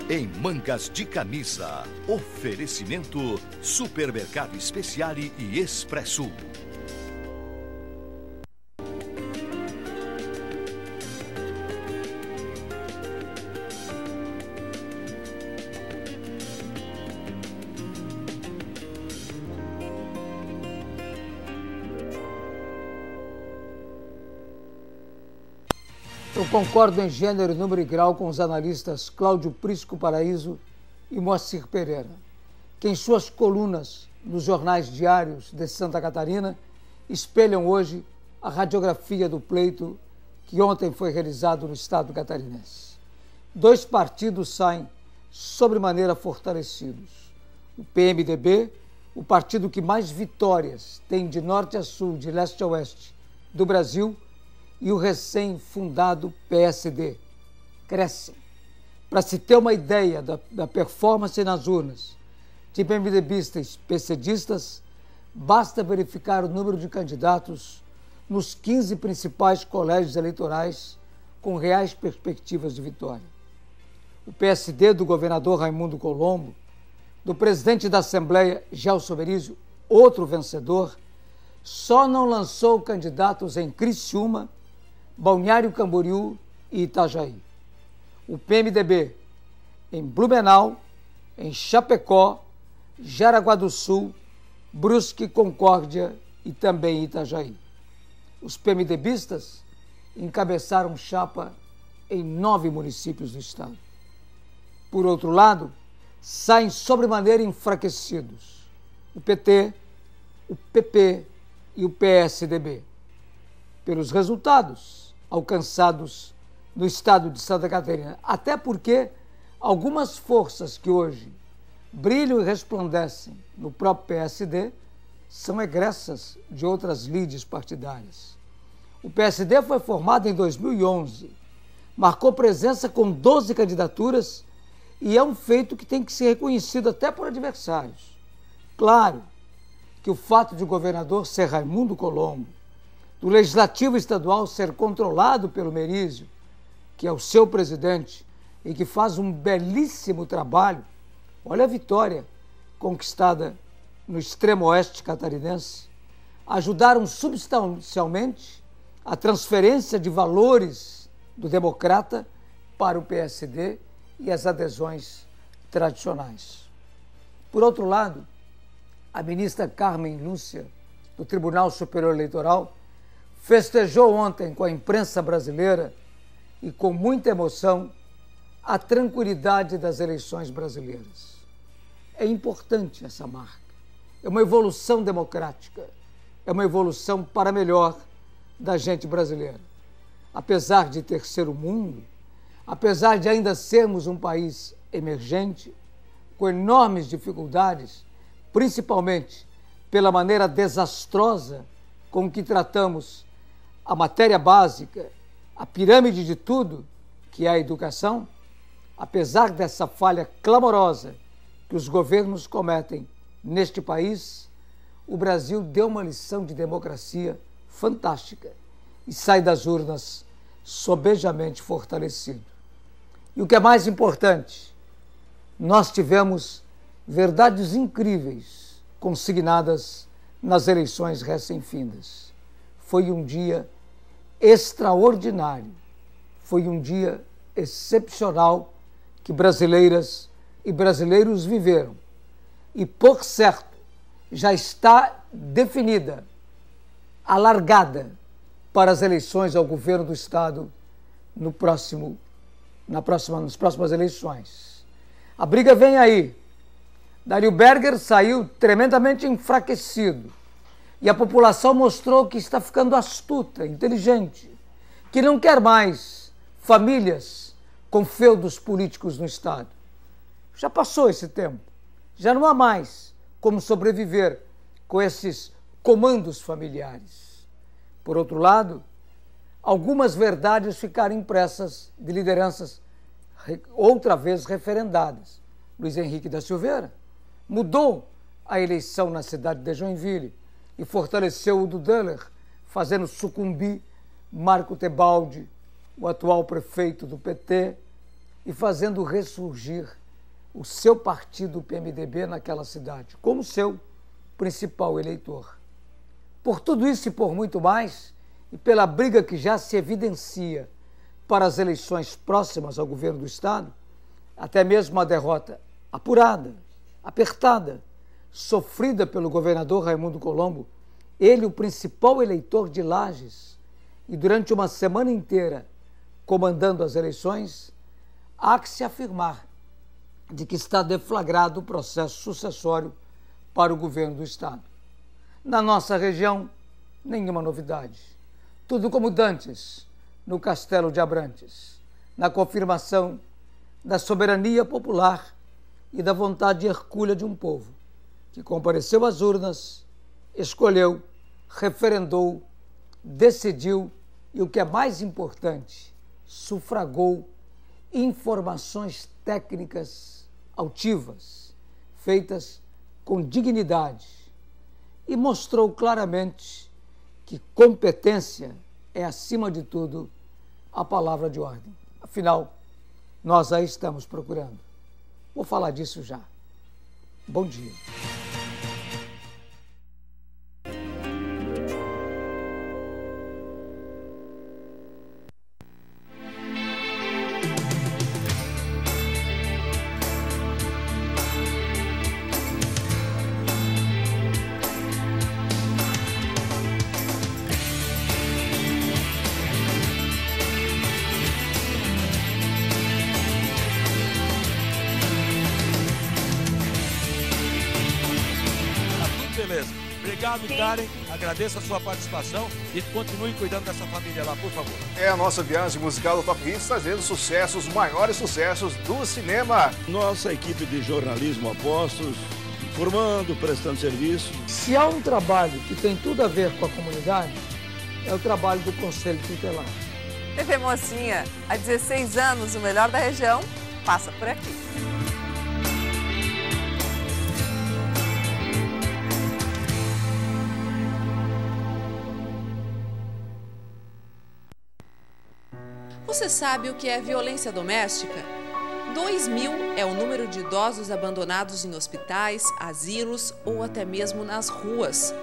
Em mangas de camisa, oferecimento Supermercado Speciale e Expresso. Eu concordo em gênero, número e grau com os analistas Cláudio Prisco Paraíso e Moacir Pereira, que em suas colunas nos jornais diários de Santa Catarina espelham hoje a radiografia do pleito que ontem foi realizado no estado catarinense. Dois partidos saem sobremaneira fortalecidos. O PMDB, o partido que mais vitórias tem de norte a sul, de leste a oeste do Brasil, e o recém-fundado PSD crescem. Para se ter uma ideia da performance nas urnas de PMDBistas e PCDistas, basta verificar o número de candidatos nos 15 principais colégios eleitorais com reais perspectivas de vitória. O PSD do governador Raimundo Colombo, do presidente da Assembleia Gelson Berizzo, outro vencedor, só não lançou candidatos em Criciúma, Balneário Camboriú e Itajaí. O PMDB em Blumenau, em Chapecó, Jaraguá do Sul, Brusque, Concórdia e também Itajaí. Os PMDBistas encabeçaram chapa em 9 municípios do estado. Por outro lado, saem sobremaneira enfraquecidos o PT, o PP e o PSDB. Pelos resultados alcançados no estado de Santa Catarina, até porque algumas forças que hoje brilham e resplandecem no próprio PSD são egressas de outras lides partidárias. O PSD foi formado em 2011, marcou presença com 12 candidaturas e é um feito que tem que ser reconhecido até por adversários. Claro que o fato de o governador ser Raimundo Colombo, do Legislativo Estadual ser controlado pelo Merizio, que é o seu presidente e que faz um belíssimo trabalho, olha a vitória conquistada no extremo oeste catarinense, ajudaram substancialmente a transferência de valores do democrata para o PSD e as adesões tradicionais. Por outro lado, a ministra Carmen Lúcia, do Tribunal Superior Eleitoral, festejou ontem com a imprensa brasileira e com muita emoção a tranquilidade das eleições brasileiras. É importante essa marca. É uma evolução democrática. É uma evolução para melhor da gente brasileira. Apesar de terceiro mundo, apesar de ainda sermos um país emergente, com enormes dificuldades, principalmente pela maneira desastrosa com que tratamos a matéria básica, a pirâmide de tudo, que é a educação, apesar dessa falha clamorosa que os governos cometem neste país, o Brasil deu uma lição de democracia fantástica e sai das urnas sobejamente fortalecido. E o que é mais importante, nós tivemos verdades incríveis consignadas nas eleições recém-findas. Foi um dia extraordinário, foi um dia excepcional que brasileiras e brasileiros viveram. E, por certo, já está definida a largada para as eleições ao governo do estado nas próximas eleições. A briga vem aí. Dario Berger saiu tremendamente enfraquecido e a população mostrou que está ficando astuta, inteligente, que não quer mais famílias com feudos políticos no estado. Já passou esse tempo. Já não há mais como sobreviver com esses comandos familiares. Por outro lado, algumas verdades ficaram impressas de lideranças outra vez referendadas. Luiz Henrique da Silveira mudou a eleição na cidade de Joinville e fortaleceu o do Döhler, fazendo sucumbir Marco Tebaldi, o atual prefeito do PT, e fazendo ressurgir o seu partido, o PMDB, naquela cidade, como seu principal eleitor. Por tudo isso e por muito mais, e pela briga que já se evidencia para as eleições próximas ao governo do Estado, até mesmo a derrota apurada, apertada, sofrida pelo governador Raimundo Colombo, ele, o principal eleitor de Lages, e durante uma semana inteira comandando as eleições, há que se afirmar de que está deflagrado o processo sucessório para o governo do Estado. Na nossa região, nenhuma novidade. Tudo como dantes, no Castelo de Abrantes, na confirmação da soberania popular e da vontade hercúlea de um povo que compareceu às urnas, escolheu, referendou, decidiu e, o que é mais importante, sufragou informações técnicas altivas, feitas com dignidade, e mostrou claramente que competência é, acima de tudo, a palavra de ordem. Afinal, nós a estamos procurando. Vou falar disso já. Bom dia. Beleza. Obrigado, Karen. Agradeço a sua participação e continue cuidando dessa família lá, por favor. É a nossa viagem musical do Top Hits, trazendo sucessos, os maiores sucessos do cinema. Nossa equipe de jornalismo apostos, informando, prestando serviço. Se há um trabalho que tem tudo a ver com a comunidade, é o trabalho do Conselho Tutelar. TV Mocinha, há 16 anos, o melhor da região passa por aqui. Você sabe o que é violência doméstica? 2.000 é o número de idosos abandonados em hospitais, asilos ou até mesmo nas ruas.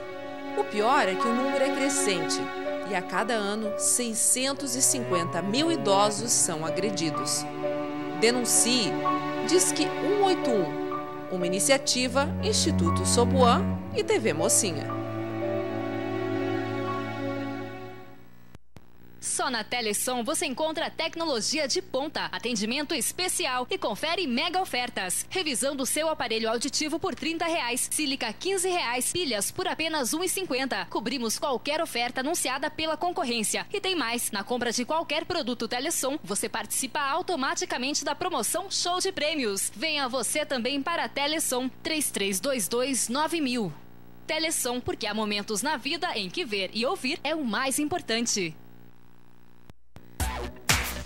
O pior é que o número é crescente e a cada ano 650 mil idosos são agredidos. Denuncie, Disque 181, uma iniciativa Instituto Sobuan e TV Mocinha. Só na Telesom você encontra tecnologia de ponta, atendimento especial e confere mega ofertas. Revisão do seu aparelho auditivo por R$30, sílica R$15, pilhas por apenas R$1,50. Cobrimos qualquer oferta anunciada pela concorrência. E tem mais, na compra de qualquer produto Telesom, você participa automaticamente da promoção Show de Prêmios. Venha você também para a Telesom 33229000. Telesom, porque há momentos na vida em que ver e ouvir é o mais importante.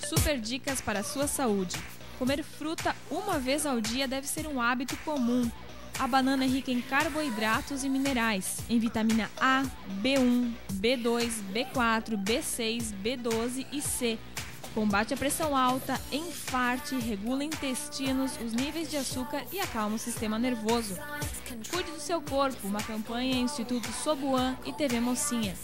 Super dicas para a sua saúde. Comer fruta uma vez ao dia deve ser um hábito comum. A banana é rica em carboidratos e minerais, em vitamina A, B1, B2, B4, B6, B12 e C. Combate a pressão alta, enfarte, regula intestinos, os níveis de açúcar e acalma o sistema nervoso. Cuide do seu corpo, uma campanha Instituto Sobuan e TV Mocinha.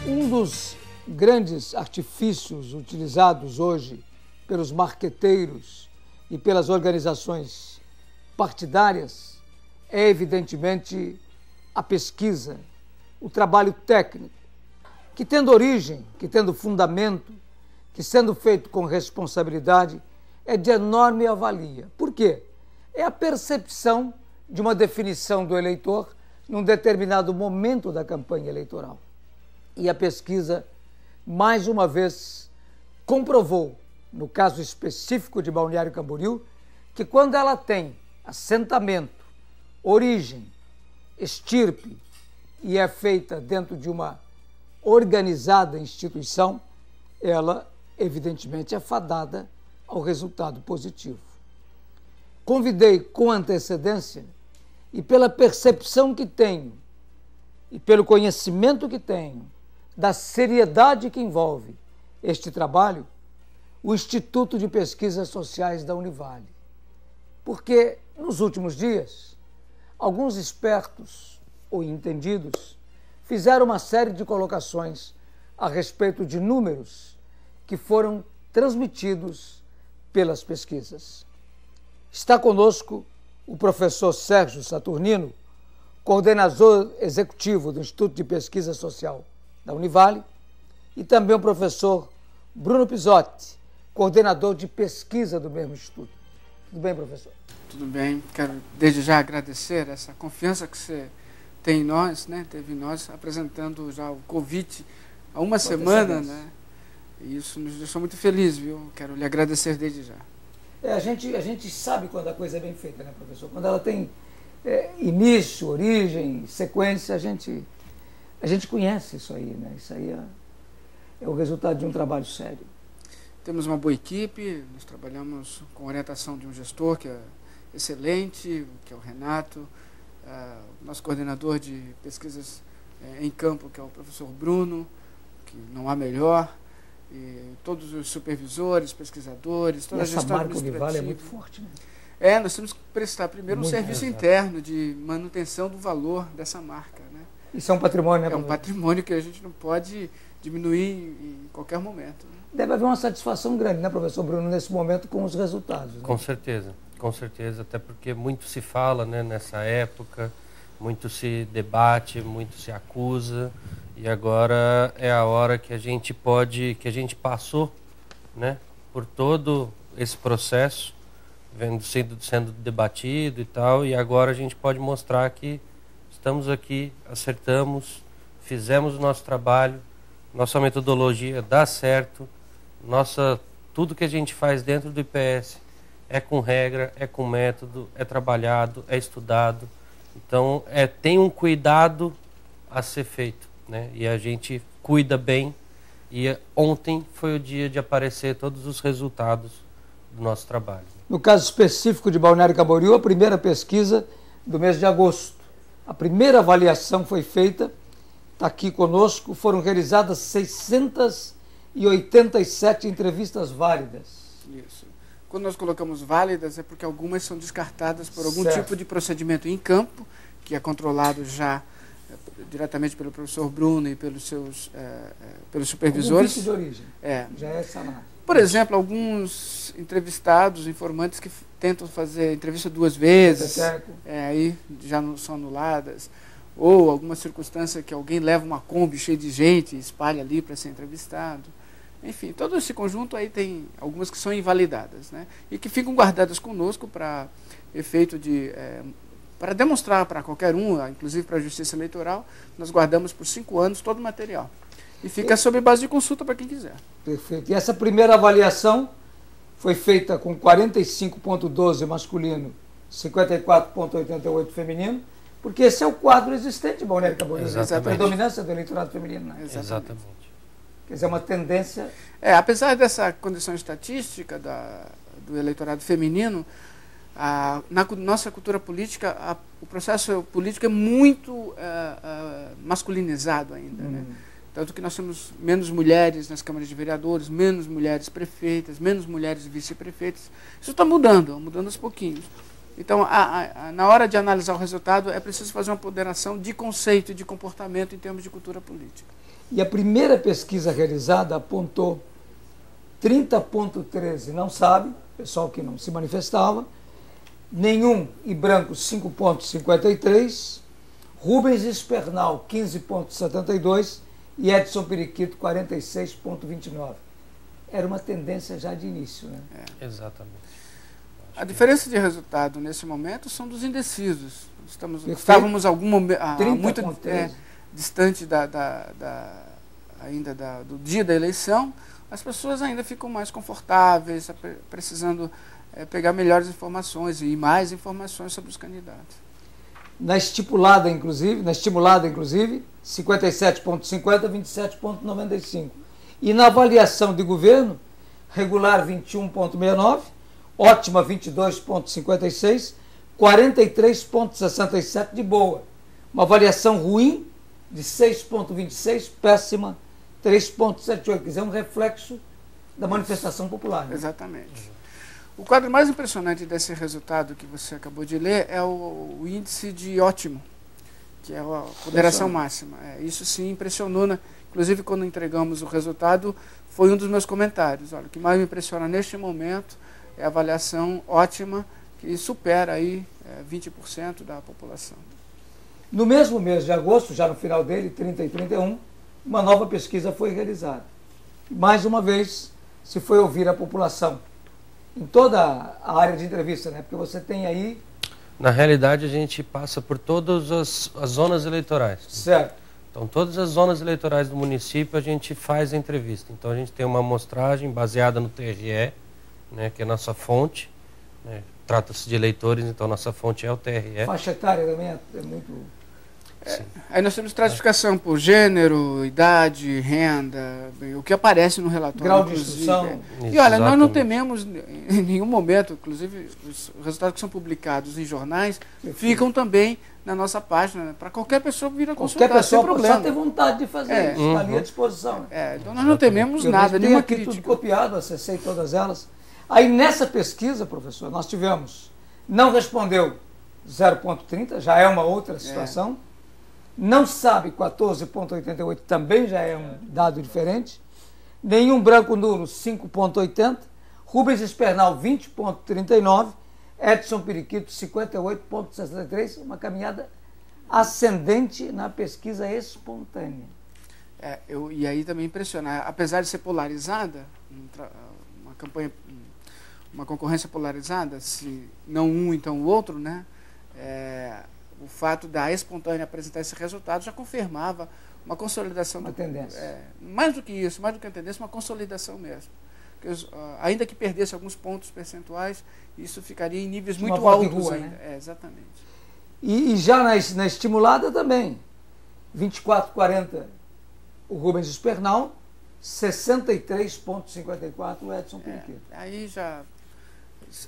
Um dos grandes artifícios utilizados hoje pelos marqueteiros e pelas organizações partidárias é, evidentemente, a pesquisa, o trabalho técnico, que tendo origem, que tendo fundamento, que sendo feito com responsabilidade, é de enorme valia. Por quê? É a percepção de uma definição do eleitor num determinado momento da campanha eleitoral. E a pesquisa, mais uma vez, comprovou, no caso específico de Balneário Camboriú, que quando ela tem assentamento, origem, estirpe e é feita dentro de uma organizada instituição, ela, evidentemente, é fadada ao resultado positivo. Convidei com antecedência e pela percepção que tenho e pelo conhecimento que tenho da seriedade que envolve este trabalho, o Instituto de Pesquisas Sociais da Univale. Porque, nos últimos dias, alguns espertos ou entendidos fizeram uma série de colocações a respeito de números que foram transmitidos pelas pesquisas. Está conosco o professor Sérgio Saturnino, coordenador executivo do Instituto de Pesquisa Social da Univale, e também o professor Bruno Pisotti, coordenador de pesquisa do mesmo instituto. Tudo bem, professor? Tudo bem. Quero desde já agradecer essa confiança que você tem em nós, né? Teve em nós, apresentando já o convite há uma semana, né? E isso nos deixou muito felizes, viu? Quero lhe agradecer desde já. A gente sabe quando a coisa é bem feita, né, professor? Quando ela tem início, origem, sequência, a gente conhece isso aí, né? Isso aí é o resultado de um trabalho sério. Temos uma boa equipe, nós trabalhamos com orientação de um gestor que é excelente, que é o Renato, nosso coordenador de pesquisas em campo, que é o professor Bruno, que não há melhor, e todos os supervisores, pesquisadores, toda a gestão administrativa. Essa marca Univale é muito forte, né? Nós temos que prestar primeiro um serviço interno de manutenção do valor dessa marca, né? Isso é um patrimônio, né? É um patrimônio que a gente não pode diminuir em qualquer momento, né? Deve haver uma satisfação grande, né, professor Bruno, nesse momento com os resultados, né? Com certeza, até porque muito se fala, né, nessa época, muito se debate, muito se acusa, e agora é a hora que a gente passou, né, por todo esse processo, sendo debatido e tal, e agora a gente pode mostrar que estamos aqui, acertamos, fizemos o nosso trabalho, nossa metodologia dá certo, tudo que a gente faz dentro do IPS é com regra, é com método, é trabalhado, é estudado. Então, tem um cuidado a ser feito, né? E a gente cuida bem. E ontem foi o dia de aparecer todos os resultados do nosso trabalho. No caso específico de Balneário Camboriú, a primeira pesquisa do mês de agosto. A primeira avaliação foi feita, está aqui conosco, foram realizadas 687 entrevistas válidas. Isso. Quando nós colocamos válidas é porque algumas são descartadas por algum tipo de procedimento em campo, que é controlado já diretamente pelo professor Bruno e pelos supervisores. Algum vício de origem. Já é sanado. Por exemplo, alguns entrevistados, informantes que tentam fazer entrevista 2 vezes, aí já não são anuladas, ou alguma circunstância que alguém leva uma Kombi cheia de gente e espalha ali para ser entrevistado. Enfim, todo esse conjunto aí tem algumas que são invalidadas, né? E que ficam guardadas conosco para efeito de... para demonstrar para qualquer um, inclusive para a Justiça Eleitoral, nós guardamos por 5 anos todo o material. E fica sob base de consulta para quem quiser. Perfeito. E essa primeira avaliação foi feita com 45,12 masculino, 54,88 feminino, porque esse é o quadro existente, Balneário Camboriú. A predominância do eleitorado feminino, né? Exatamente. Quer dizer, uma tendência... apesar dessa condição estatística do eleitorado feminino, na nossa cultura política, o processo político é muito masculinizado ainda, né? Tanto que nós temos menos mulheres nas câmaras de vereadores, menos mulheres prefeitas, menos mulheres vice-prefeitas. Isso está mudando aos pouquinhos. Então, na hora de analisar o resultado, é preciso fazer uma ponderação de conceito e de comportamento em termos de cultura política. E a primeira pesquisa realizada apontou 30,13 não sabe, pessoal que não se manifestava, nenhum e branco 5,53, Rubens Espernal 15,72 e Edson Periquito 46,29. Era uma tendência já de início, né? Exatamente. A diferença de resultado nesse momento são dos indecisos. Estávamos muito distante do dia da eleição. As pessoas ainda ficam mais confortáveis, precisando pegar melhores informações e mais informações sobre os candidatos. Na estimulada, inclusive, 57,50, 27,95. E na avaliação de governo, regular 21,69, ótima 22,56, 43,67 de boa. Uma avaliação ruim de 6,26, péssima 3,78. Quer dizer, um reflexo da manifestação popular. Né? Exatamente. O quadro mais impressionante desse resultado que você acabou de ler é o índice de ótimo, que é a ponderação máxima. Isso sim impressionou, né? Inclusive quando entregamos o resultado, foi um dos meus comentários. Olha, o que mais me impressiona neste momento é a avaliação ótima, que supera aí 20% da população. No mesmo mês de agosto, já no final dele, 30 e 31, uma nova pesquisa foi realizada. Mais uma vez, se foi ouvir a população. Em toda a área de entrevista, né? Porque você tem aí... Na realidade, a gente passa por todas as zonas eleitorais. Certo. Então, todas as zonas eleitorais do município, a gente faz a entrevista. Então, a gente tem uma amostragem baseada no TRE, né, que é a nossa fonte. Né? Trata-se de eleitores, então nossa fonte é o TRE. Faixa etária também é muito... Aí nós temos estratificação por gênero, idade, renda, o que aparece no relatório. Grau de instrução. E olha, nós não tememos em nenhum momento, inclusive os resultados que são publicados em jornais, ficam também na nossa página, para qualquer pessoa vir a consultar. Qualquer pessoa sem problema. só ter vontade de fazer isso, está ali à disposição. Então nós não tememos nada, nenhuma crítica. Tudo copiado, acessei todas elas. Aí nessa pesquisa, professor, nós tivemos, não respondeu 0,30, já é uma outra situação. Não sabe 14,88, também já é um dado diferente. Nenhum branco nulo, 5,80. Rubens Espernal, 20,39. Edson Periquito, 58,63. Uma caminhada ascendente na pesquisa espontânea. E aí também impressionar, apesar de ser polarizada, uma campanha, uma concorrência polarizada, se não um, então o outro, né? O fato da espontânea apresentar esse resultado já confirmava uma consolidação. Uma tendência. Mais do que isso, mais do que a tendência, uma consolidação mesmo. Porque, ainda que perdesse alguns pontos percentuais, isso ficaria em níveis muito altos rua, ainda. Né? Exatamente. E já na estimulada também, 24,40 o Rubens Espernal, 63,54 o Edson Periquito. Aí já...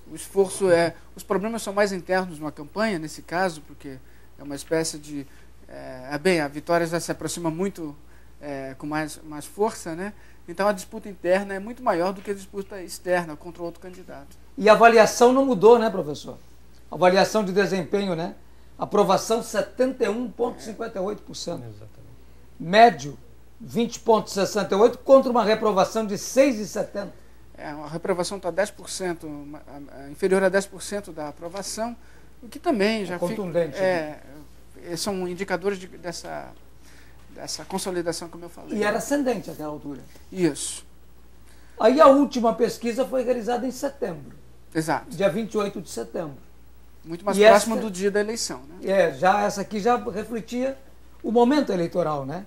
O esforço os problemas são mais internos numa campanha, nesse caso, porque é uma espécie de... a vitória já se aproxima muito com mais força, né? Então a disputa interna é muito maior do que a disputa externa contra outro candidato. E a avaliação não mudou, né, professor? A avaliação de desempenho, né? Aprovação 71,58%. Exatamente. Médio 20,68% contra uma reprovação de 6,70%. A reprovação está 10%, inferior a 10% da aprovação, o que também já contundente. São indicadores dessa consolidação, como eu falei. E era ascendente até a altura. Isso. Aí a última pesquisa foi realizada em setembro. Exato. Dia 28 de setembro. Muito mais próximo do dia da eleição, né? Essa aqui já refletia o momento eleitoral, né?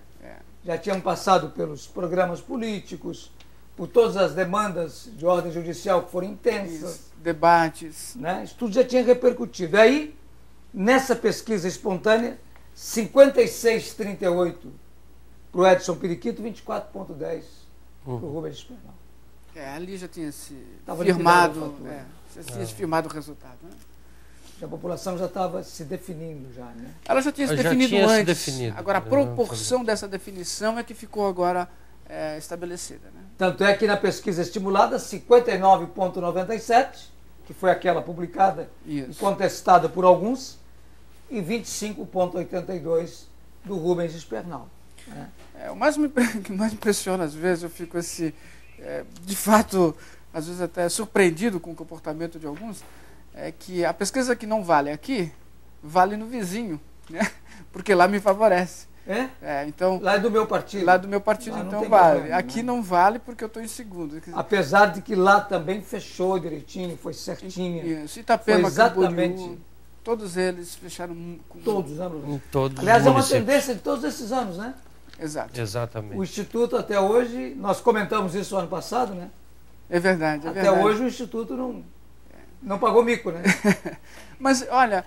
Já tinham passado pelos programas políticos, por todas as demandas de ordem judicial que foram intensas. Debates. Né? Isso tudo já tinha repercutido. Aí, nessa pesquisa espontânea, 56,38 para o Edson Periquito, 24,10 para o Rubens Espernal. Ali já tinha se firmado, firmado o resultado. Né? A população já estava se definindo já, né? Ela já tinha se definido antes. Agora, a proporção dessa definição é que ficou agora estabelecida. Né? Tanto é que na pesquisa estimulada, 59,97, que foi aquela publicada e contestada por alguns, e 25,82 do Rubens Espernal. Né? O que mais me impressiona, às vezes, eu fico de fato, às vezes até surpreendido com o comportamento de alguns, é que a pesquisa que não vale aqui, vale no vizinho, né? Porque lá me favorece. Então, lá é do meu partido. Lá do meu partido, então vale. Problema, aqui não vale porque eu estou em segundo. Apesar de que lá também fechou direitinho, foi certinho. Isso, Itapema, foi exatamente. Camboriú, todos eles fecharam. Todos os anos. Aliás, é uma tendência de todos esses anos, né? Exato. Exatamente. O Instituto até hoje, nós comentamos isso ano passado, né? É verdade. Até hoje o Instituto não pagou mico, né? Mas, olha,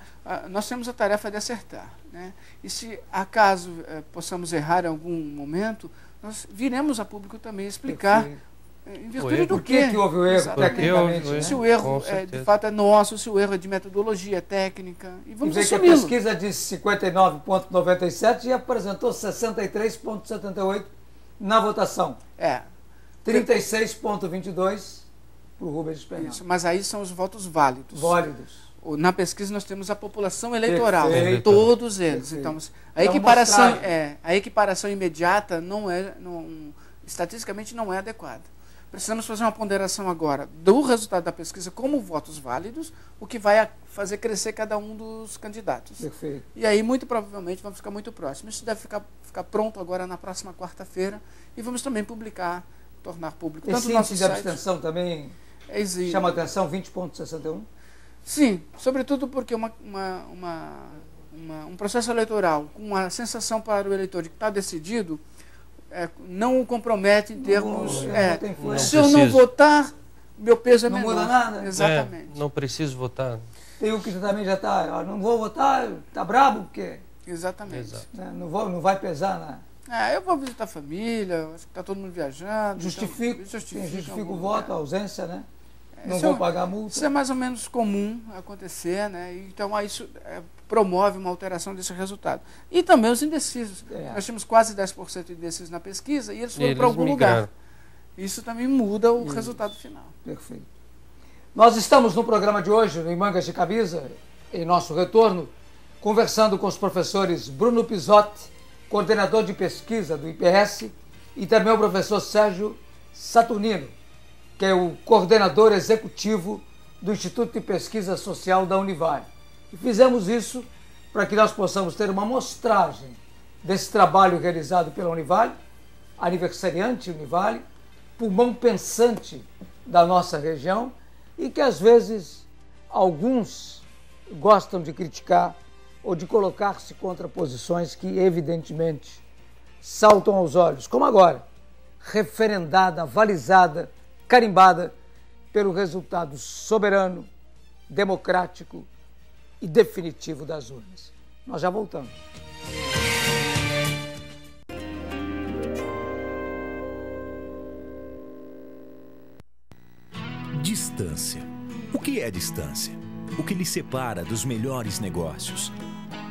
nós temos a tarefa de acertar, né? E se acaso possamos errar em algum momento, nós viremos a público também explicar em virtude do quê? Que houve o erro tecnicamente. Se o erro de fato é nosso, se o erro é de metodologia, técnica, e vamos assumi-lo. A pesquisa disse 59,97 e apresentou 63,78 na votação. 36,22 para o Rubens Penhal. Isso, mas aí são os votos válidos. Na pesquisa nós temos a população eleitoral, todos eles. Então, a equiparação imediata estatisticamente não é adequada. Precisamos fazer uma ponderação agora do resultado da pesquisa como votos válidos, o que vai fazer crescer cada um dos candidatos. Perfeito. E aí, muito provavelmente, vamos ficar muito próximos. Isso deve ficar pronto agora na próxima quarta-feira e vamos também publicar, tornar público. Esse índice de abstenção também chama atenção, 20,61? Sim, sobretudo porque um processo eleitoral com uma sensação para o eleitor de que está decidido não o compromete em termos... se eu não votar, meu peso é menor. Não muda nada. Exatamente. Não preciso votar. Tem um que também já está, não vou votar, está brabo, porque... Exatamente. Não vai pesar na... eu vou visitar a família, acho que está todo mundo viajando. Justifico o voto, a ausência, né? Não vou pagar multa. Isso é mais ou menos comum acontecer, né? Então isso promove uma alteração desse resultado. E também os indecisos. Nós tínhamos quase 10% de indecisos na pesquisa e eles foram para algum lugar. Isso também muda o resultado final. Perfeito. Nós estamos no programa de hoje, no Em Mangas de Camisa, em nosso retorno, conversando com os professores Bruno Pisotti, coordenador de pesquisa do IPS, e também o professor Sérgio Saturnino, que é o coordenador executivo do Instituto de Pesquisa Social da Univale. E fizemos isso para que nós possamos ter uma amostragem desse trabalho realizado pela Univale, aniversariante Univale, pulmão pensante da nossa região, e que às vezes alguns gostam de criticar ou de colocar-se contra posições que evidentemente saltam aos olhos, como agora, referendada, avalizada, carimbada pelo resultado soberano, democrático e definitivo das urnas. Nós já voltamos. Distância. O que é distância? O que lhe separa dos melhores negócios?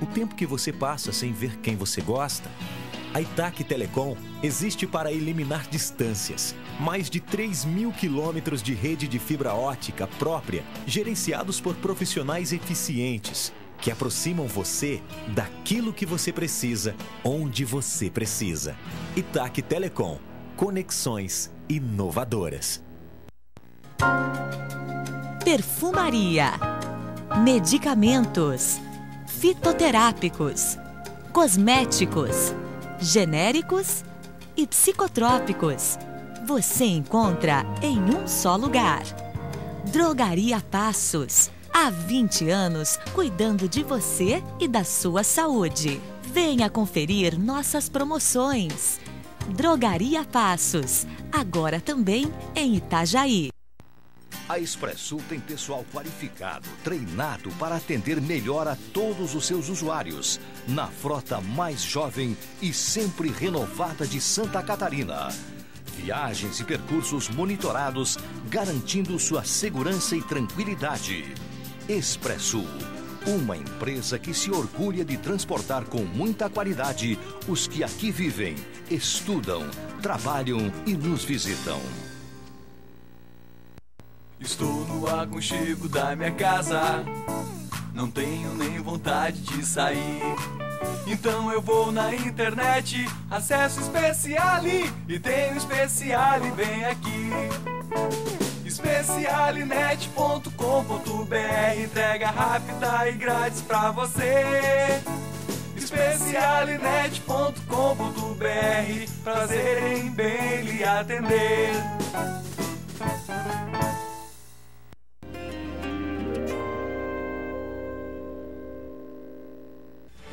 O tempo que você passa sem ver quem você gosta? A Itac Telecom existe para eliminar distâncias. Mais de 3.000 quilômetros de rede de fibra ótica própria, gerenciados por profissionais eficientes, que aproximam você daquilo que você precisa, onde você precisa. Itac Telecom. Conexões inovadoras. Perfumaria. Medicamentos. Fitoterápicos. Cosméticos. Genéricos e psicotrópicos. Você encontra em um só lugar. Drogaria Passos. Há 20 anos cuidando de você e da sua saúde. Venha conferir nossas promoções. Drogaria Passos. Agora também em Itajaí. A Expressul tem pessoal qualificado, treinado para atender melhor a todos os seus usuários, na frota mais jovem e sempre renovada de Santa Catarina. Viagens e percursos monitorados, garantindo sua segurança e tranquilidade. Expressul, uma empresa que se orgulha de transportar com muita qualidade os que aqui vivem, estudam, trabalham e nos visitam. Estou no aconchego da minha casa, não tenho nem vontade de sair. Então eu vou na internet, acesso Speciale e tenho Speciale bem aqui. Specialenet.com.br, entrega rápida e grátis pra você. Specialenet.com.br, prazer em bem lhe atender.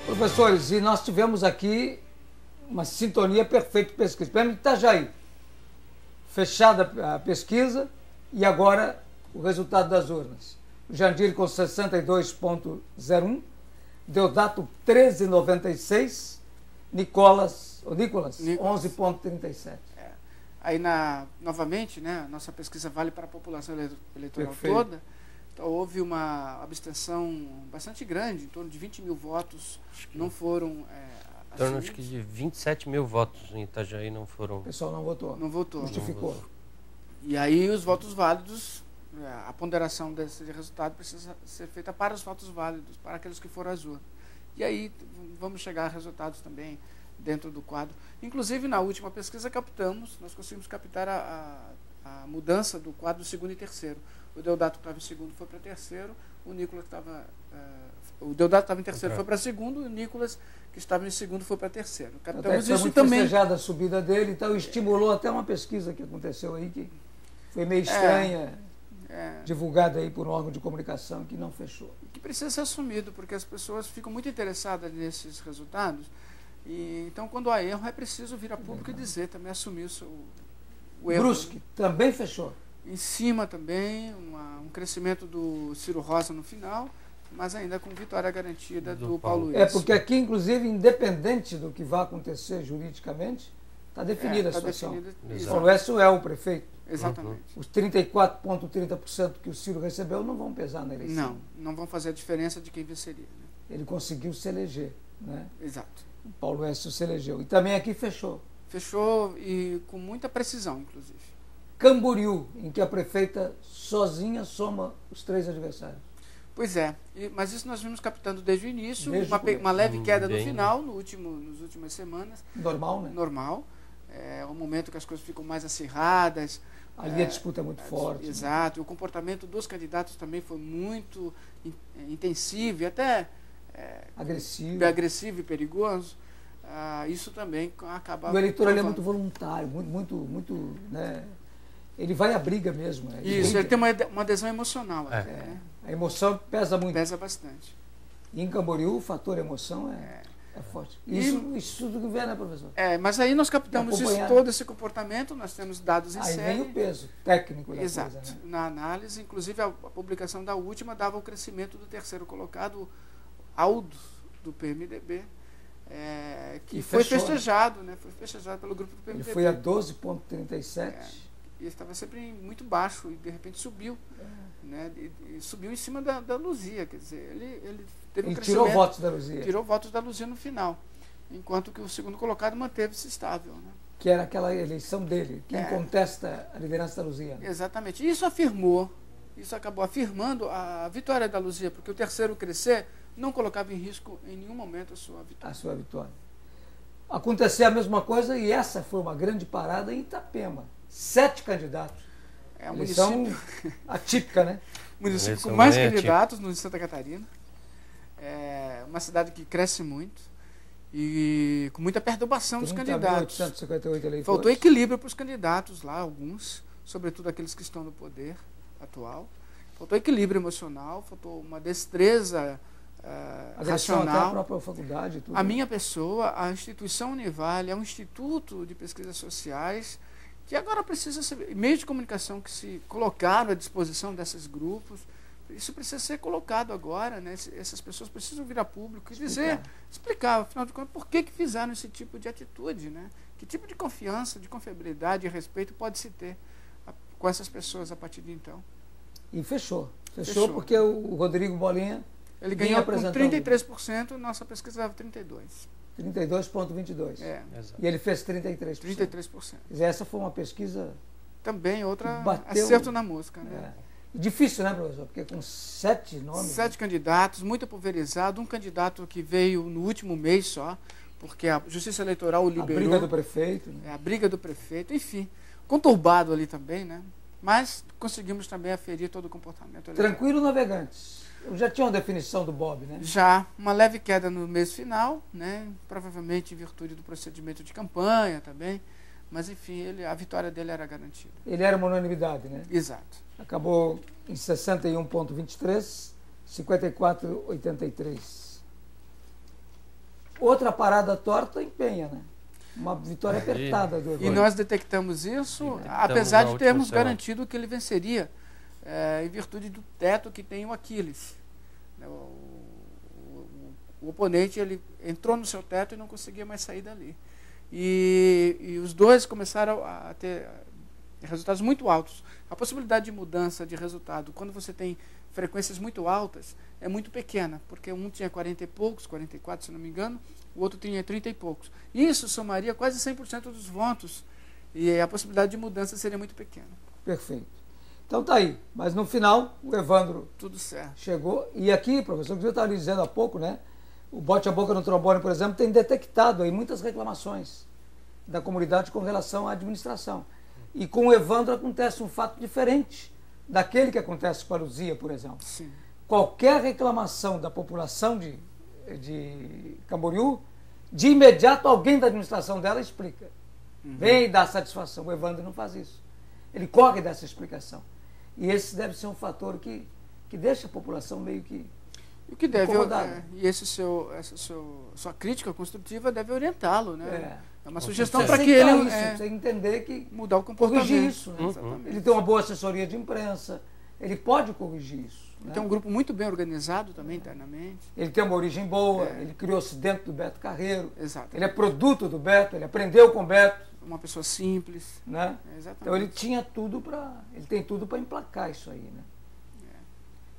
Professores, e nós tivemos aqui uma sintonia perfeita de pesquisa. Primeiro, Itajaí, fechada a pesquisa e agora o resultado das urnas. O Jandir com 62,01, Deodato 13,96, Nicolas 11,37. Aí, novamente, né, nossa pesquisa vale para a população eleitoral Perfeito. toda. Então, houve uma abstenção bastante grande, em torno de 20 mil votos não foram Em torno, acho que de 27 mil votos em Itajaí não foram... O pessoal não votou. Não votou. Justificou. Não votou. E aí os votos válidos, a ponderação desse resultado precisa ser feita para os votos válidos, para aqueles que foram às urnas. E aí vamos chegar a resultados também dentro do quadro. Inclusive, na última pesquisa nós conseguimos captar a mudança do quadro segundo e terceiro. O Deodato que estava em segundo foi para terceiro, o Nicolas que estava... o Deodato estava em terceiro foi para segundo, e o Nicolas, que estava em segundo, foi para terceiro. Captamos Foi isso muito também. festejada a subida dele, então estimulou até uma pesquisa que aconteceu aí, que foi meio estranha, divulgada aí por um órgão de comunicação que não fechou. Que precisa ser assumido, porque as pessoas ficam muito interessadas nesses resultados. E, então, quando há erro, é preciso vir a público e dizer, também assumir o erro. Brusque também fechou. Em cima também, um crescimento do Ciro Rosa no final, mas ainda com vitória garantida do Paulo Luiz. Porque aqui, inclusive, independente do que vai acontecer juridicamente, está definida a situação. Paulo Luiz é o prefeito. Exatamente. Os 34,30% que o Ciro recebeu não vão pesar na eleição. Não vão fazer a diferença de quem venceria. Né? Ele conseguiu se eleger. Né? Exato. O Paulo Écio se elegeu. E também aqui fechou. Fechou e com muita precisão, inclusive. Camboriú, em que a prefeita sozinha soma os 3 adversários. Pois é, mas isso nós vimos captando desde o início, uma leve queda no final, nas últimas semanas. Normal, né? Normal. É um momento que as coisas ficam mais acirradas. Ali a disputa é muito forte. Exato. Né? E o comportamento dos candidatos também foi muito intensivo e até agressivo e perigoso. Isso também acaba... O eleitor é muito voluntário, muito né? Ele vai à briga mesmo. Ele tem uma adesão emocional. Né? A emoção pesa muito. Pesa bastante. E em Camboriú o fator emoção é forte. Isso tudo que vem, né, professor? Mas aí nós captamos todo esse comportamento, nós temos dados em série. Aí vem o peso técnico da Exato. coisa. Né? Na análise, inclusive a publicação da última dava o crescimento do terceiro colocado, Aldo, do PMDB, que foi festejado, né? Foi festejado pelo grupo do PMDB. Ele foi a 12,37. E estava sempre muito baixo e de repente subiu. Né? E subiu em cima da Luzia, quer dizer, ele teve um crescimento. Tirou votos da Luzia. Tirou votos da Luzia no final, enquanto que o segundo colocado manteve-se estável. Né? Que era aquela eleição dele, quem contesta a liderança da Luzia. Exatamente. Isso acabou afirmando a vitória da Luzia, porque o terceiro crescer não colocava em risco em nenhum momento a sua vitória. Aconteceu a mesma coisa e essa foi uma grande parada em Itapema. 7 candidatos. É um município atípica, né? Município com mais candidatos no Santa Catarina. É uma cidade que cresce muito e com muita perturbação dos candidatos. 858 eleitores. Faltou equilíbrio para os candidatos lá, alguns, sobretudo aqueles que estão no poder atual. Faltou equilíbrio emocional, faltou uma destreza racional. Até a própria faculdade. Tudo. A minha pessoa, a instituição Univale, é um instituto de pesquisas sociais que agora precisa ser, meios de comunicação que se colocaram à disposição desses grupos, isso precisa ser colocado agora, né? Essas pessoas precisam vir a público e explicar, afinal de contas, por que fizeram esse tipo de atitude, né? Que tipo de confiança, de confiabilidade e respeito pode se ter com essas pessoas a partir de então. E fechou porque o Rodrigo Bolinha ele ganhou com 33%, nossa pesquisa dava 32%. 32,22. E ele fez 33%. 33%. Quer dizer, essa foi uma pesquisa... Também outra acerto na mosca. Né? Difícil, né, professor? Porque com 7 nomes... 7 candidatos, muito pulverizado. Um candidato que veio no último mês só, porque a Justiça Eleitoral o liberou. A briga do prefeito. Né? A briga do prefeito, enfim. Conturbado ali também, né? Mas conseguimos também aferir todo o comportamento. Tranquilo, Navegantes. Já tinha uma definição do Bob, né? Já, uma leve queda no mês final, né? Provavelmente em virtude do procedimento de campanha também, mas enfim, a vitória dele era garantida. Ele era uma unanimidade, né? Exato. Acabou em 61,23, 54,83. Outra parada torta empenha, né? Uma vitória apertada do Evandro. E nós detectamos isso, apesar de termos garantido que ele venceria, em virtude do teto que tem o Aquiles. O oponente, ele entrou no seu teto e não conseguia mais sair dali. E os dois começaram a ter resultados muito altos. A possibilidade de mudança de resultado, quando você tem frequências muito altas, é muito pequena, porque um tinha 40 e poucos, 44 se não me engano, o outro tinha 30 e poucos. Isso somaria quase 100% dos votos, e a possibilidade de mudança seria muito pequena. Perfeito. Então tá aí, mas no final o Evandro tudo certo. Chegou, e aqui, professor, que eu estava lhe dizendo há pouco, né? O bote a boca no trombone, por exemplo, tem detectado aí muitas reclamações da comunidade com relação à administração. E com o Evandro acontece um fato diferente daquele que acontece com a Luzia, por exemplo. Sim. Qualquer reclamação da população de Camboriú, de imediato alguém da administração dela explica. Vem dar satisfação. O Evandro não faz isso. Ele corre dessa explicação. E esse deve ser um fator que deixa a população meio que o que deve e sua crítica construtiva deve orientá-lo, né? É uma sugestão para que ele você entender que mudar o comportamento. Corrigir isso, né? Ele tem uma boa assessoria de imprensa, ele pode corrigir isso. Ele tem um grupo muito bem organizado também internamente. Ele tem uma origem boa, ele criou-se dentro do Beto Carreiro. Exato. Ele é produto do Beto, ele aprendeu com o Beto. Uma pessoa simples, né? Então ele tinha tudo ele tem tudo para emplacar isso aí, né?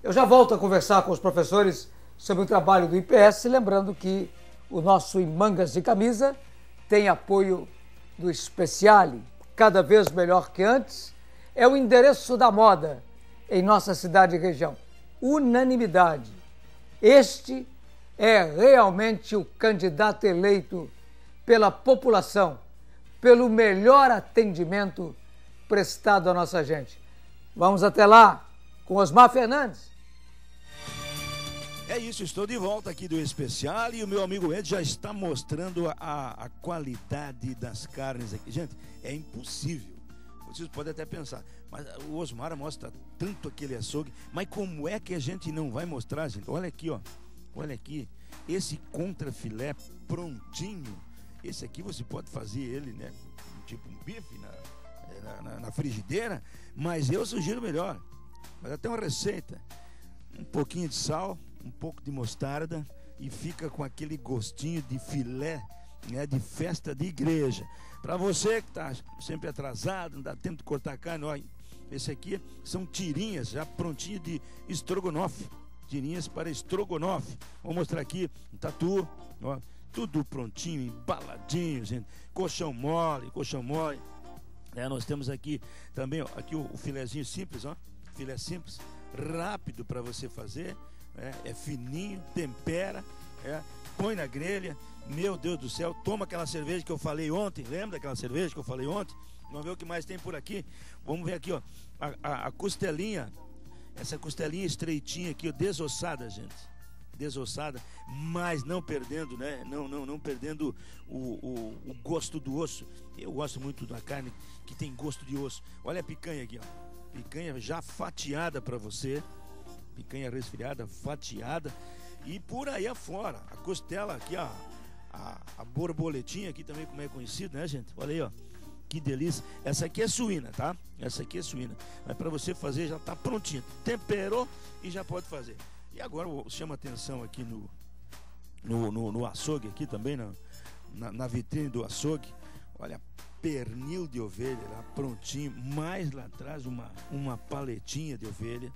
Eu já volto a conversar com os professores sobre o trabalho do IPS, lembrando que o nosso Em Mangas de Camisa tem apoio do Speciale, cada vez melhor que antes. É o endereço da moda em nossa cidade e região. Unanimidade. Este é realmente o candidato eleito pela população, pelo melhor atendimento prestado à nossa gente. Vamos até lá com Osmar Fernandes. É isso, estou de volta aqui do Speciale e o meu amigo Ed já está mostrando a qualidade das carnes aqui. Gente, é impossível. Vocês podem até pensar, mas o Osmar mostra tanto aquele açougue, mas como é que a gente não vai mostrar, gente? Olha aqui, ó. Olha aqui, esse contrafilé prontinho. Esse aqui você pode fazer ele, né? Tipo um bife na frigideira, mas eu sugiro melhor. Mas até uma receita. Um pouquinho de sal, um pouco de mostarda e fica com aquele gostinho de filé, né, de festa de igreja. Para você que está sempre atrasado, não dá tempo de cortar a carne, ó, esse aqui são tirinhas já prontinhas de estrogonofe. Tirinhas para estrogonofe. Vou mostrar aqui um tatu, ó, tudo prontinho, embaladinho, gente. Colchão mole. Nós temos aqui também, ó, aqui o filezinho simples, ó, filé simples, rápido para você fazer, é fininho, tempera, põe na grelha. Meu Deus do céu, toma aquela cerveja que eu falei ontem, lembra daquela cerveja que eu falei ontem? Vamos ver o que mais tem por aqui. Vamos ver aqui, ó, a costelinha, essa costelinha estreitinha aqui, ó, desossada, gente. Desossada, mas não perdendo, né? Não perdendo o gosto do osso. Eu gosto muito da carne que tem gosto de osso. Olha a picanha aqui, ó. Picanha já fatiada para você. Picanha resfriada, fatiada. E por aí afora, a costela aqui, ó, a borboletinha aqui também, como é conhecido, né, gente? Olha aí, ó. Que delícia. Essa aqui é suína, tá? Essa aqui é suína. Mas para você fazer já tá prontinho. Temperou e já pode fazer. E agora chama atenção aqui no açougue aqui também, na vitrine do açougue. Olha, pernil de ovelha lá prontinho. Mais lá atrás uma paletinha de ovelha.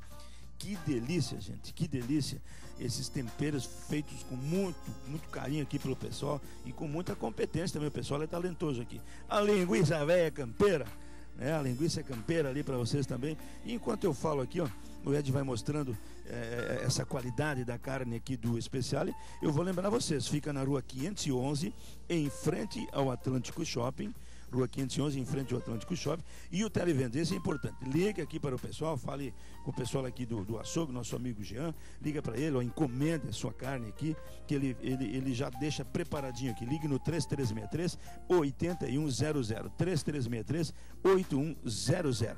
Que delícia, gente, que delícia. Esses temperos feitos com muito carinho aqui pelo pessoal e com muita competência também. O pessoal é talentoso aqui. A linguiça velha campeira, né? A linguiça campeira ali para vocês também. E enquanto eu falo aqui, ó, o Ed vai mostrando essa qualidade da carne aqui do Speciale. Eu vou lembrar vocês, fica na rua 511, em frente ao Atlântico Shopping. Rua 511, em frente ao Atlântico Shopping. E o televenda, esse é importante. Liga aqui para o pessoal, fale com o pessoal aqui do açougue, nosso amigo Jean, liga para ele, ó, encomende a sua carne aqui, que ele já deixa preparadinho aqui. Ligue no 3363-8100, 3363-8100.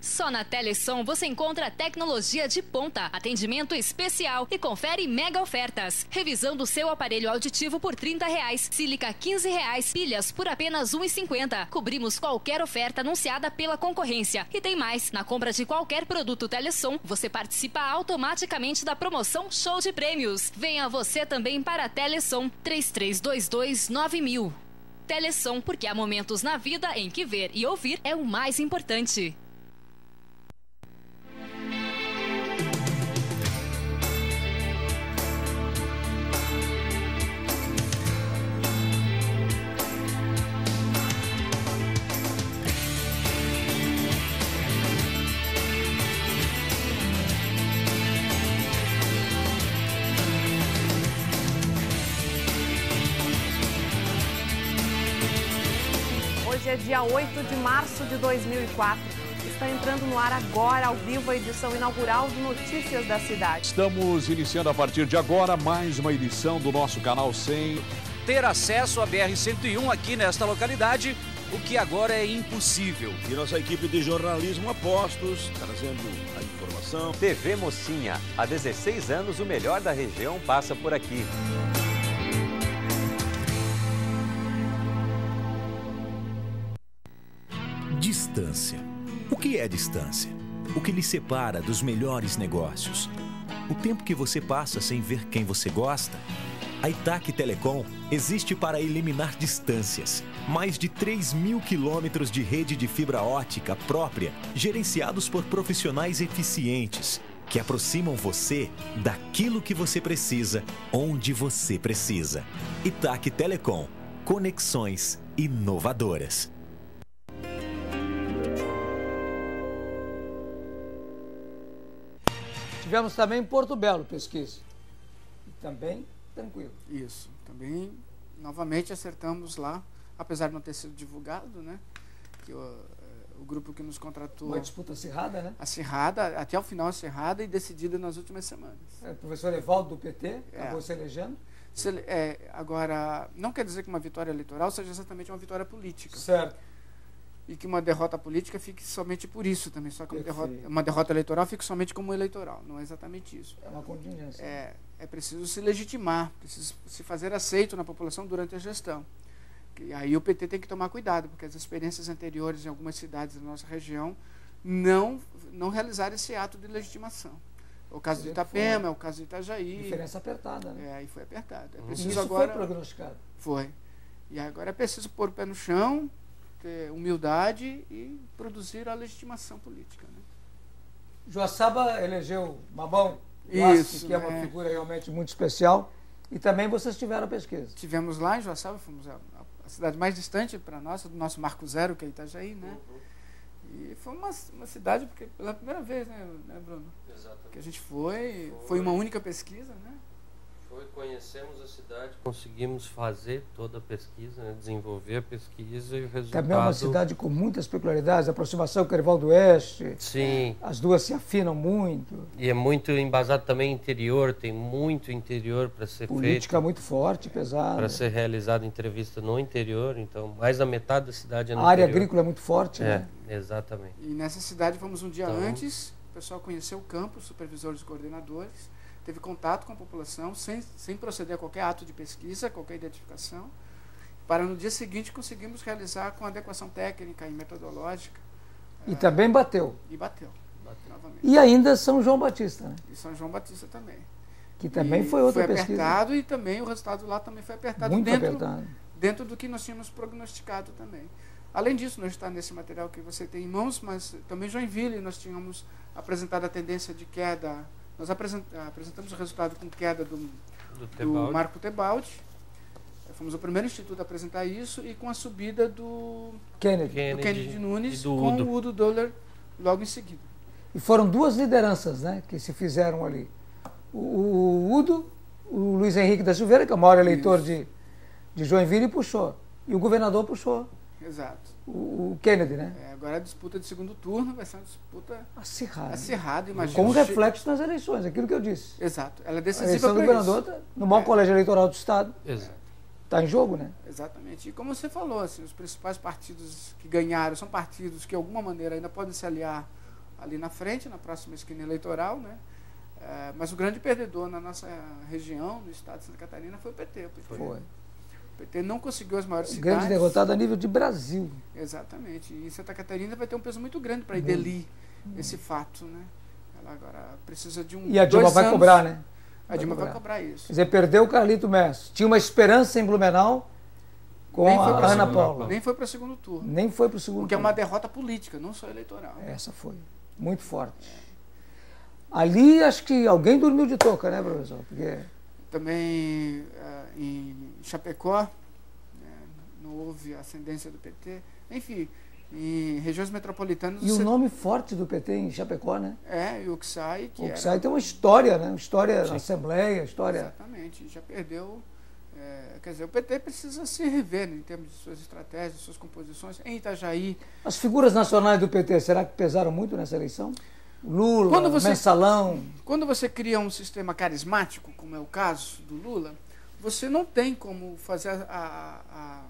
Só na Telesom você encontra tecnologia de ponta, atendimento especial e confere mega ofertas. Revisão do seu aparelho auditivo por R$30, sílica R$15, pilhas por apenas R$1,50. Cobrimos qualquer oferta anunciada pela concorrência. E tem mais, na compra de qualquer produto Telesom, você participa automaticamente da promoção Show de Prêmios. Venha você também para a Telesom 3322-9000. Telesom, porque há momentos na vida em que ver e ouvir é o mais importante. Hoje é dia 8 de março de 2004. Está entrando no ar agora, ao vivo, a edição inaugural do Notícias da Cidade. Estamos iniciando a partir de agora mais uma edição do nosso canal 100. Ter acesso à BR-101 aqui nesta localidade, o que agora é impossível. E nossa equipe de jornalismo apostos, trazendo a informação. TV Mocinha, há 16 anos o melhor da região passa por aqui. Distância. O que é distância? O que lhe separa dos melhores negócios? O tempo que você passa sem ver quem você gosta? A Itac Telecom existe para eliminar distâncias. Mais de 3.000 quilômetros de rede de fibra ótica própria, gerenciados por profissionais eficientes, que aproximam você daquilo que você precisa, onde você precisa. Itac Telecom. Conexões inovadoras. Tivemos também em Porto Belo pesquisa. E também tranquilo. Isso. Também, novamente, acertamos lá, apesar de não ter sido divulgado, né? Que o grupo que nos contratou... Uma disputa acirrada, né? Acirrada, até o final acirrada e decidida nas últimas semanas. O professor Evaldo do PT acabou se elegendo? Agora, não quer dizer que uma vitória eleitoral seja exatamente uma vitória política. Certo. E que uma derrota política fique somente por isso também. Só que uma derrota eleitoral fique somente como eleitoral. Não é exatamente isso. É uma contingência. É preciso se legitimar, preciso se fazer aceito na população durante a gestão. E aí o PT tem que tomar cuidado, porque as experiências anteriores em algumas cidades da nossa região não realizaram esse ato de legitimação. É o caso de Itapema, é o caso de Itajaí. Diferença apertada, né? Aí foi apertada. E isso agora foi prognosticado. Foi. E agora é preciso pôr o pé no chão, ter humildade e produzir a legitimação política. Né? Joaçaba elegeu Mabão, que é uma figura realmente muito especial. E também vocês tiveram pesquisa. Tivemos lá em Joaçaba, fomos a cidade mais distante para nós, do nosso marco zero, que é Itajaí, né? E foi uma cidade, porque pela primeira vez, né Bruno? Exatamente. Que a gente foi uma única pesquisa, né? Conhecemos a cidade, conseguimos fazer toda a pesquisa, né? Desenvolver a pesquisa e o resultado... Também é uma cidade com muitas peculiaridades, a aproximação com o Carival do Oeste. Sim. As duas se afinam muito. E é muito embasado também em interior, tem muito interior para ser feito. Política muito forte, pesada. Para ser realizada entrevista no interior, então mais da metade da cidade é no interior. A área interior. agrícola é muito forte, né? Exatamente. E nessa cidade fomos um dia antes, o pessoal conheceu o campo, os supervisores e coordenadores, teve contato com a população, sem proceder a qualquer ato de pesquisa, qualquer identificação, para no dia seguinte conseguimos realizar com adequação técnica e metodológica. E também bateu. E bateu. novamente. E ainda São João Batista, né? E São João Batista também. Que também foi outra pesquisa. Foi apertado e também o resultado lá também foi apertado. Muito apertado. Dentro do que nós tínhamos prognosticado também. Além disso, não está nesse material que você tem em mãos, mas também Joinville nós tínhamos apresentado a tendência de queda. Nós apresentamos o resultado com queda do Marco Tebaldi. Fomos o primeiro instituto a apresentar isso, e com a subida do Kennedy Nunes com o Udo Doller logo em seguida. E foram duas lideranças, né, que se fizeram ali. O Udo, o Luiz Henrique da Silveira, que é o maior eleitor de Joinville, puxou. E o governador puxou. Exato. O Kennedy, né? Agora a disputa de segundo turno vai ser uma disputa acirrada, imagina. Com reflexo nas eleições, aquilo que eu disse. Exato. Ela é a decisiva eleição do governador isso. No maior colégio eleitoral do Estado. Exato. Está em jogo, né? Exatamente. E como você falou, assim, os principais partidos que ganharam são partidos que, de alguma maneira, ainda podem se aliar ali na frente, na próxima esquina eleitoral, né? Mas o grande perdedor na nossa região, no estado de Santa Catarina, foi o PT. O PT não conseguiu as maiores cidades. Grande derrotado a nível de Brasil. Exatamente. E Santa Catarina vai ter um peso muito grande para endelir esse fato, né? Ela agora precisa de E a Dilma vai cobrar, né? A Dilma vai cobrar isso. Quer dizer, perdeu o Carlito Messi. Tinha uma esperança em Blumenau com a Ana Paula. Nem foi para o segundo turno. Nem foi para o segundo turno. Porque é uma derrota política, não só eleitoral. Essa foi. Muito forte. Ali acho que alguém dormiu de touca, né, professor? Porque... Também em Chapecó, não houve ascendência do PT. Enfim, em regiões metropolitanas... E o nome forte do PT em Chapecó, né? E o Uxai, que o Uxai tem uma história, né? Uma história na Assembleia, história... Exatamente, já perdeu... quer dizer, o PT precisa se rever, né, em termos de suas estratégias, suas composições. Em Itajaí... As figuras nacionais do PT, será que pesaram muito nessa eleição? Lula, Mensalão... Quando você cria um sistema carismático, como é o caso do Lula, você não tem como fazer a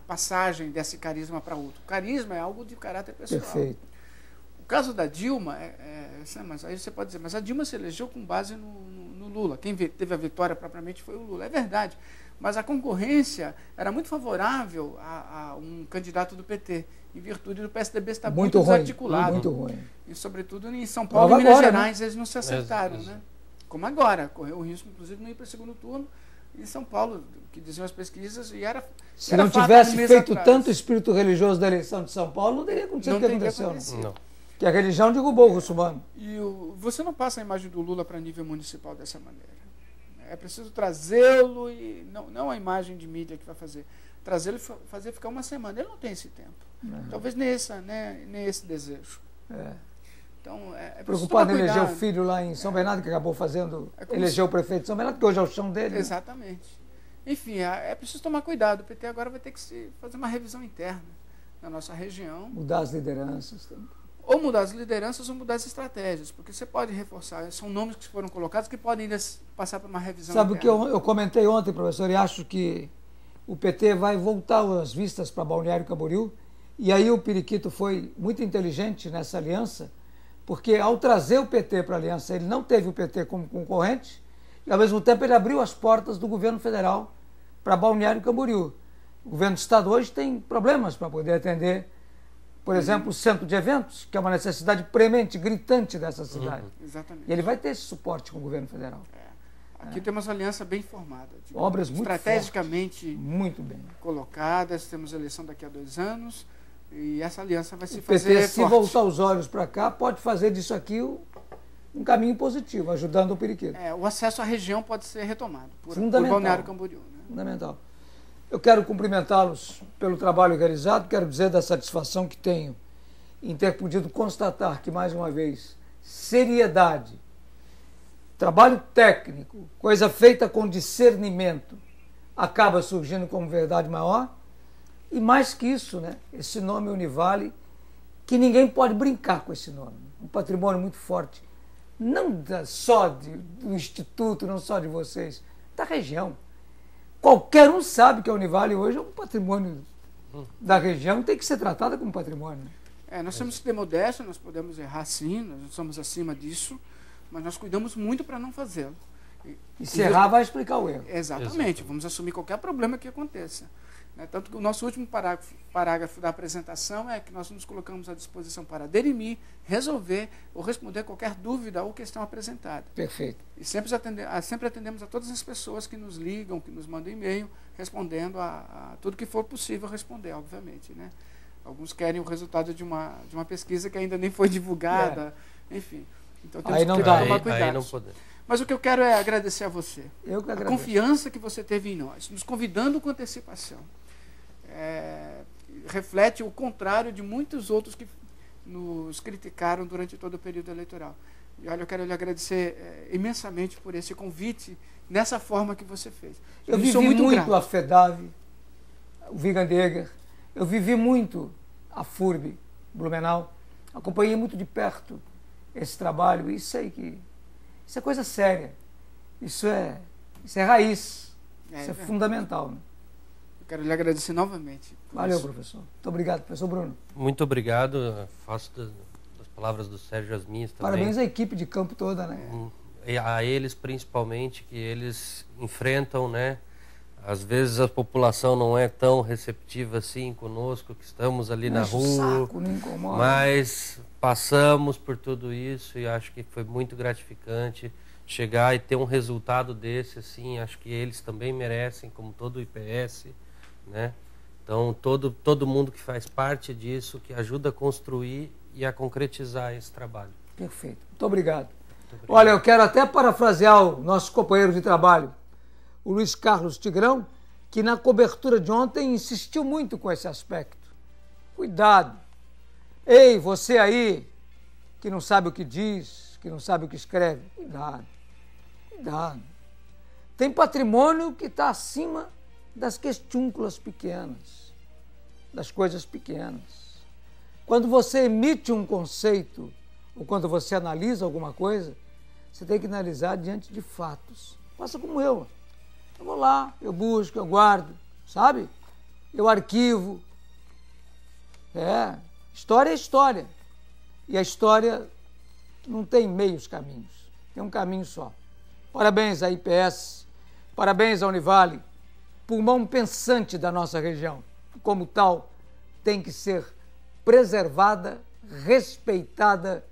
passagem desse carisma para outro. O carisma é algo de caráter pessoal. Perfeito. O caso da Dilma, mas aí você pode dizer, mas a Dilma se elegeu com base no Lula. Quem teve a vitória propriamente foi o Lula. É verdade, mas a concorrência era muito favorável a um candidato do PT, em virtude do PSDB estar muito desarticulado. Muito ruim. E, sobretudo, em São Paulo e Minas Gerais, eles não se acertaram, né? Como agora. Correu o risco, inclusive, de não ir para o segundo turno. Em São Paulo, que diziam as pesquisas, e era... Se não tivesse feito tanto espírito religioso da eleição de São Paulo, não teria acontecido o que aconteceu. Não. Que a religião derrubou o russomano. E você não passa a imagem do Lula para nível municipal dessa maneira. É preciso trazê-lo, e não a imagem de mídia que vai fazer. Trazê-lo e fazer ficar uma semana. Ele não tem esse tempo. Talvez nem esse desejo. Então, preocupado em eleger o filho lá em São Bernardo, que acabou fazendo, elegeu o prefeito de São Bernardo, que hoje é o chão dele. Exatamente. Né? Enfim, é preciso tomar cuidado. O PT agora vai ter que fazer uma revisão interna na nossa região. Mudar as lideranças. Ou mudar as lideranças ou mudar as estratégias, porque você pode reforçar. São nomes que foram colocados que podem ainda passar por uma revisão interna. Sabe o que eu comentei ontem, professor, e acho que o PT vai voltar as vistas para Balneário Camboriú, e aí o Periquito foi muito inteligente nessa aliança, porque ao trazer o PT para a aliança, ele não teve o PT como concorrente, e ao mesmo tempo ele abriu as portas do governo federal para Balneário Camboriú. O governo do estado hoje tem problemas para poder atender, por exemplo, o centro de eventos, que é uma necessidade premente, gritante dessa cidade. Exatamente. E ele vai ter esse suporte com o governo federal. Aqui temos uma aliança bem formada. Obras muito estrategicamente muito bem colocadas. Temos eleição daqui a 2 anos e essa aliança vai se fazer forte. O PT, se forte. voltar os olhos para cá, pode fazer disso aqui um caminho positivo, ajudando o Periquito. O acesso à região pode ser retomado por Balneário Camboriú. Né? Fundamental. Eu quero cumprimentá-los pelo trabalho realizado, quero dizer da satisfação que tenho em ter podido constatar que, mais uma vez, seriedade, trabalho técnico, coisa feita com discernimento, acaba surgindo como verdade maior. E mais que isso, né, esse nome Univale, que ninguém pode brincar com esse nome. Um patrimônio muito forte, não só do Instituto, não só de vocês, da região. Qualquer um sabe que a Univale hoje é um patrimônio da região e tem que ser tratada como patrimônio. Nós temos que ter modéstia, nós podemos errar sim, nós estamos acima disso, mas nós cuidamos muito para não fazê-lo. E se errar, vai explicar o erro. Exatamente, vamos assumir qualquer problema que aconteça. Tanto que o nosso último parágrafo da apresentação é que nós nos colocamos à disposição para dirimir, resolver ou responder qualquer dúvida ou questão apresentada. Perfeito. E sempre atendemos a todas as pessoas que nos ligam, que nos mandam e-mail, respondendo a tudo que for possível responder, obviamente, né? Alguns querem o resultado de uma pesquisa que ainda nem foi divulgada, enfim. Então temos que tomar cuidado. Mas o que eu quero é agradecer a você. Eu que agradeço. A confiança que você teve em nós, nos convidando com antecipação. Reflete o contrário de muitos outros que nos criticaram durante todo o período eleitoral. E olha, eu quero lhe agradecer imensamente por esse convite, nessa forma que você fez. Eu vivi muito a FEDAV, o Vigandeger, eu vivi muito a FURB, Blumenau, acompanhei muito de perto esse trabalho e sei que isso é coisa séria, isso é raiz, isso é fundamental. Né? Eu quero lhe agradecer novamente. Valeu, professor. Muito obrigado, professor Bruno. Muito obrigado. Faço das palavras do Sérgio as minhas também. Parabéns à equipe de campo toda, né? E a eles principalmente, que eles enfrentam, né? Às vezes a população não é tão receptiva assim conosco, que estamos ali na rua, saco, não incomoda. Mas passamos por tudo isso e acho que foi muito gratificante chegar e ter um resultado desse, assim, acho que eles também merecem, como todo o IPS, né? Então, todo mundo que faz parte disso, que ajuda a construir e a concretizar esse trabalho. Perfeito. Muito obrigado. Olha, eu quero até parafrasear o nosso companheiro de trabalho, o Luiz Carlos Tigrão, que na cobertura de ontem insistiu muito com esse aspecto. Cuidado. Ei, você aí, que não sabe o que diz, que não sabe o que escreve, cuidado. Cuidado. Tem patrimônio que está acima das questúnculas pequenas, das coisas pequenas. Quando você emite um conceito, ou quando você analisa alguma coisa, você tem que analisar diante de fatos. Faça como eu. Eu vou lá, eu busco, eu guardo, sabe? Eu arquivo. História é história. E a história não tem meios caminhos, tem um caminho só. Parabéns à IPS, parabéns à Univale, pulmão pensante da nossa região. Como tal, tem que ser preservada, respeitada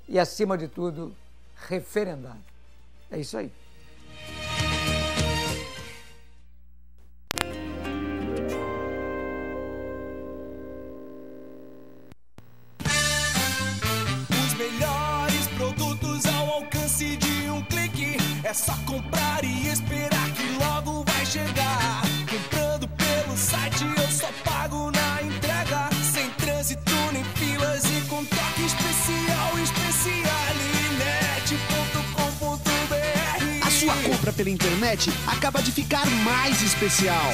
e, acima de tudo, referendada. É isso aí. Os melhores produtos ao alcance de um clique. É só comprar e esperar que logo vai chegar. Comprando pelo site eu só pago na entrega. Sem trânsito nem filas e com toque especial. Especialinet.com.br. A sua compra pela internet acaba de ficar mais especial.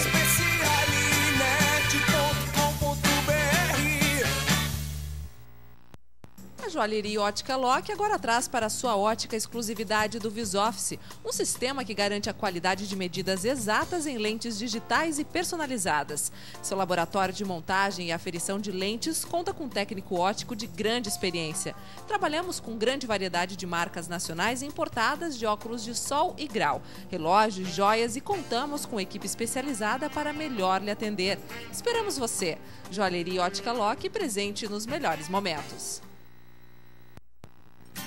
A Joalheria Ótica Lock agora traz para a sua ótica a exclusividade do VisOffice, um sistema que garante a qualidade de medidas exatas em lentes digitais e personalizadas. Seu laboratório de montagem e aferição de lentes conta com um técnico óptico de grande experiência. Trabalhamos com grande variedade de marcas nacionais e importadas de óculos de sol e grau, relógios, joias e contamos com equipe especializada para melhor lhe atender. Esperamos você! Joalheria Ótica Lock, presente nos melhores momentos.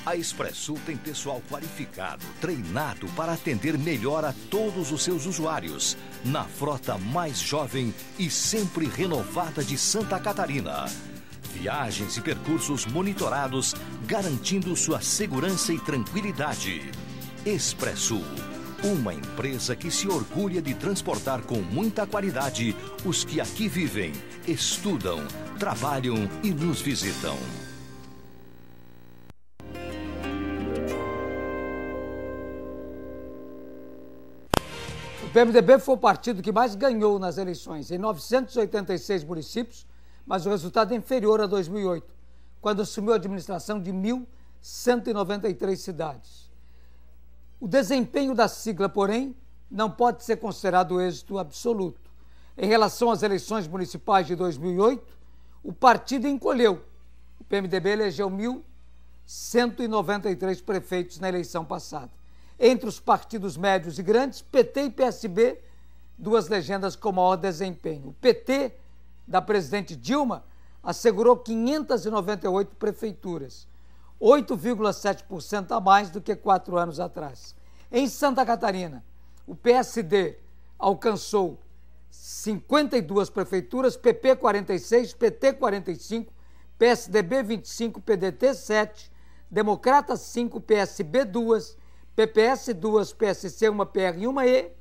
A Expressul tem pessoal qualificado, treinado para atender melhor a todos os seus usuários, na frota mais jovem e sempre renovada de Santa Catarina. Viagens e percursos monitorados, garantindo sua segurança e tranquilidade. Expressul, uma empresa que se orgulha de transportar com muita qualidade os que aqui vivem, estudam, trabalham e nos visitam. O PMDB foi o partido que mais ganhou nas eleições, em 986 municípios, mas o resultado é inferior a 2008, quando assumiu a administração de 1.193 cidades. O desempenho da sigla, porém, não pode ser considerado êxito absoluto. Em relação às eleições municipais de 2008, o partido encolheu. O PMDB elegeu 1.193 prefeitos na eleição passada. Entre os partidos médios e grandes, PT e PSB duas legendas com maior desempenho. O PT, da presidente Dilma, assegurou 598 prefeituras, 8,7% a mais do que 4 anos atrás. Em Santa Catarina, o PSD alcançou 52 prefeituras, PP 46, PT 45, PSDB 25, PDT 7, Democratas 5, PSB 2, PPS 2, PSC 1, PR 1 e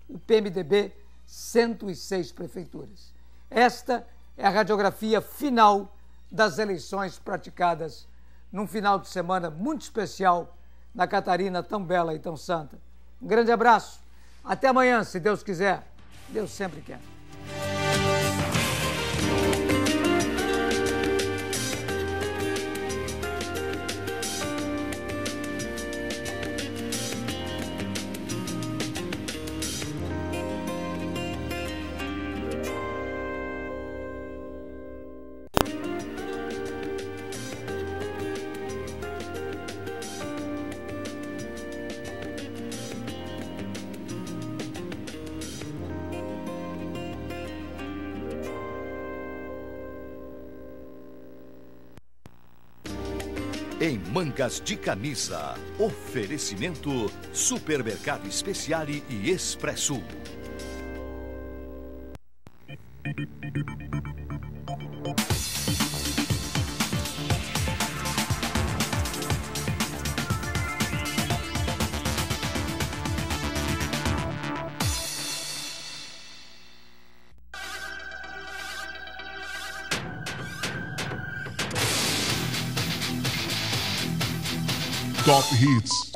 o PMDB 106 prefeituras. Esta é a radiografia final das eleições praticadas num final de semana muito especial na Catarina tão bela e tão santa. Um grande abraço. Até amanhã, se Deus quiser. Deus sempre quer. Em Mangas de Camisa, oferecimento Supermercado Especiale e Expresso. Top Hits.